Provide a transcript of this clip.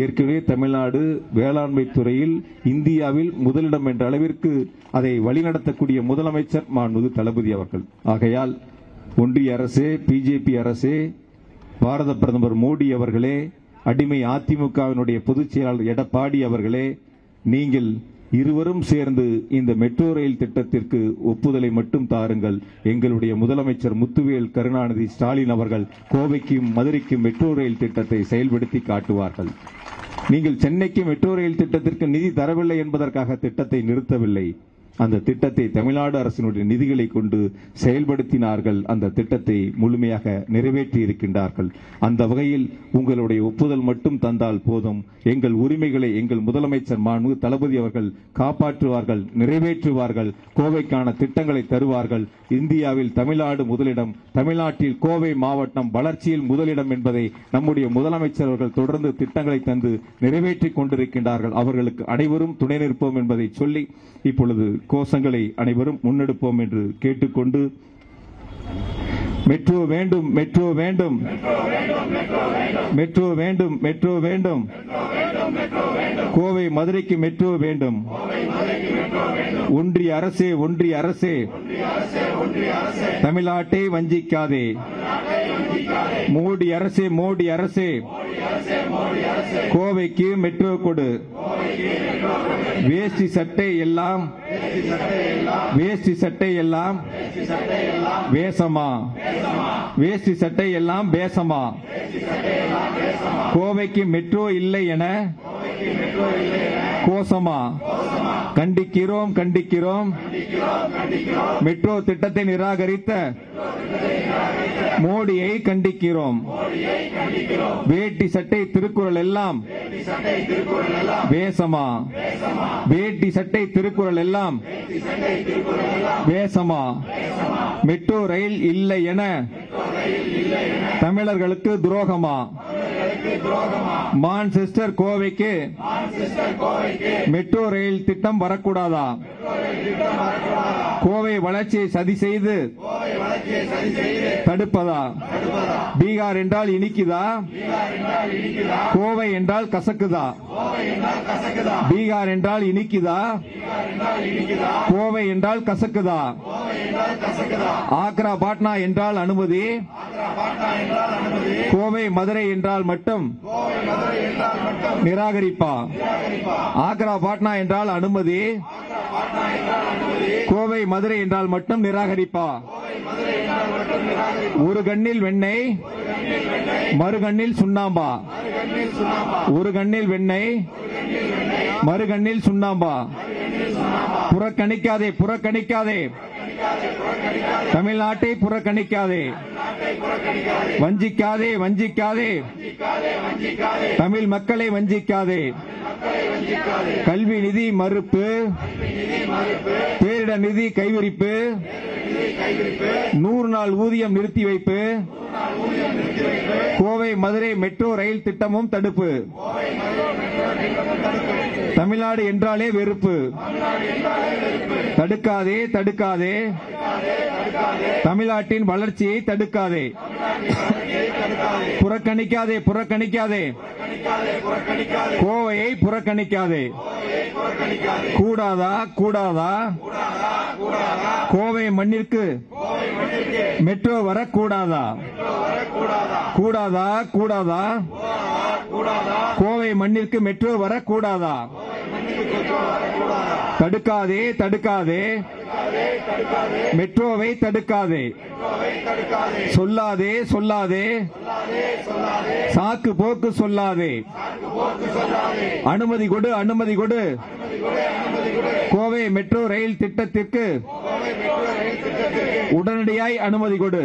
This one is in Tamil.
ஏற்கனவே தமிழ்நாடு வேளாண்மை துறையில் இந்தியாவில் முதலிடம் என்ற அளவிற்கு அதை வழிநடத்தக்கூடிய முதலமைச்சர் மாண்புமிகு தளபதி அவர்கள். ஆகையால் ஒன்றிய அரசே, பிஜேபி அரசே, பாரத பிரதமர் மோடி அவர்களே, அடிமை அதிமுகவினுடைய பொதுச் செயலாளர் எடப்பாடி அவர்களே, நீங்கள் இருவரும் சேர்ந்து இந்த மெட்ரோ ரயில் திட்டத்திற்கு ஒப்புதலை மட்டும் தாருங்கள். எங்களுடைய முதலமைச்சர் முத்துவேல் கருணாநிதி ஸ்டாலின் அவர்கள் கோவைக்கும் மதுரைக்கும் மெட்ரோ ரயில் திட்டத்தை செயல்படுத்தி காட்டுவார்கள். நீங்கள் சென்னைக்கு மெட்ரோ ரயில் திட்டத்திற்கு நிதி தரவில்லை என்பதற்காக திட்டத்தை நிறுத்தவில்லை. அந்த திட்டத்தை தமிழ்நாடு அரசினுடைய நிதிகளை கொண்டு செயல்படுத்தினார்கள். அந்த திட்டத்தை முழுமையாக நிறைவேற்றி இருக்கின்றார்கள். அந்த வகையில் உங்களுடைய ஒப்புதல் மட்டும் தந்தால் போதும். எங்கள் உரிமைகளை எங்கள் முதலமைச்சர் மாண்புமிகு தளபதி அவர்கள் காப்பாற்றுவார்கள், நிறைவேற்றுவார்கள். கோவைக்கான திட்டங்களை தருவார்கள். இந்தியாவில் தமிழ்நாடு முதலிடம், தமிழ்நாட்டில் கோவை மாவட்டம் வளர்ச்சியில் முதலிடம் என்பதை நம்முடைய முதலமைச்சர் அவர்கள் தொடர்ந்து திட்டங்களை தந்து நிறைவேற்றிக் கொண்டிருக்கின்றார்கள். அவர்களுக்கு அனைவரும் துணை நிற்போம் என்பதை சொல்லி இப்பொழுது கோஷங்களை அனைவரும் முன்னெடுப்போம் என்று கேட்டுக்கொண்டு, மெட்ரோ வேண்டும், மெட்ரோ வேண்டும், மெட்ரோ வேண்டும், மெட்ரோ வேண்டும், கோவை மதுரைக்கு மெட்ரோ வேண்டும். ஒன்றிய அரசே, ஒன்றிய அரசே, தமிழ்நாட்டை வஞ்சிக்காதே. மோடி அரசே, மோடி அரசே, கோவைக்கு மெட்ரோ கொடு. வேஷ்டி சட்டை எல்லாம், வேஷ்டி சட்டை எல்லாம் வேசமா, வேஷ்டி சட்டை எல்லாம் பேசமா. கோவைக்கு மெட்ரோ இல்லை என கோசமா. கண்டிக்கிறோம், கண்டிக்கிறோம். மெட்ரோ திட்டத்தை நிராகரித்த மோடியை கண்டிக்கிறோம். வேட்டி சட்டை திருக்குறள் எல்லாம் வேசமா, வேட்டி சட்டை திருக்குறள் எல்லாம் வேசமா. மெட்ரோ ரயில் இல்லை என தமிழர்களுக்கு துரோகமா. மான்செஸ்டர் கோவைக்கு மெட்ரோ ரயில் திட்டம் வரக்கூடாதா? கோவை வளர்ச்சியை சதி செய்து தடுப்பதா? பீகார் என்றால் இனிக்குதா? கோவை என்றால் கசக்குதா? பீகார் என்றால் இனிக்குதா? கோவை என்றால் கசக்குதா? ஆக்ரா பாட்னா என்றால் அனுமதி, கோவை மதுரை என்றால் மட்டும் நிராகரிப்பா? ஆக்ரா பாட்னா என்றால் அனுமதி, கோவை மதுரை என்றால் மட்டும் நிராகரிப்பா? ஒரு கண்ணில் வெண்ணெய், மறு கண்ணில் சுண்ணாம்பா. ஒரு கண்ணில் வெண்ணெய், மறு கண்ணில் சுண்ணாம்பா. புறக்கணிக்காதே, புறக்கணிக்காதே. தமிழ்நாட்டை புறக்கணிக்காதே, வஞ்சிக்காதே, வஞ்சிக்காதே. தமிழ் மக்களை வஞ்சிக்காதே. கல்வி நிதி மறுப்பு, பேரிடர் நிதி கைவிரிப்பு, 100 நாள் ஊதியம் நிறுத்தி வைப்பு, கோவை மதுரை மெட்ரோ ரயில் திட்டமும் தடுப்பு. தமிழ்நாடு என்றாலே வெறுப்பு. தடுக்காதே, தடுக்காதே. தமிழ்நாட்டின் வளர்ச்சியை தடுக்காதே. புறக்கணிக்காதே, புறக்கணிக்காதே. கோவையை புறக்கணிக்காதே. கூடாதா, கூடாதா? கோவை மண்ணிற்கு மெட்ரோ வரக்கூடாதா? கூடாதா, கூடாதா? கோவை மண்ணிற்கு மெட்ரோ வரக்கூடாதா? தடுக்காதே, தடுக்காதே. மெட்ரோவை தடுக்காதே. சொல்லாதே, சொல்லாதே. சாக்கு போக்கு சொல்லாதே. அனுமதி கொடு, அனுமதி கொடு. கோவை மெட்ரோ ரயில் திட்டத்திற்கு உடனடியாய் அனுமதி கொடு.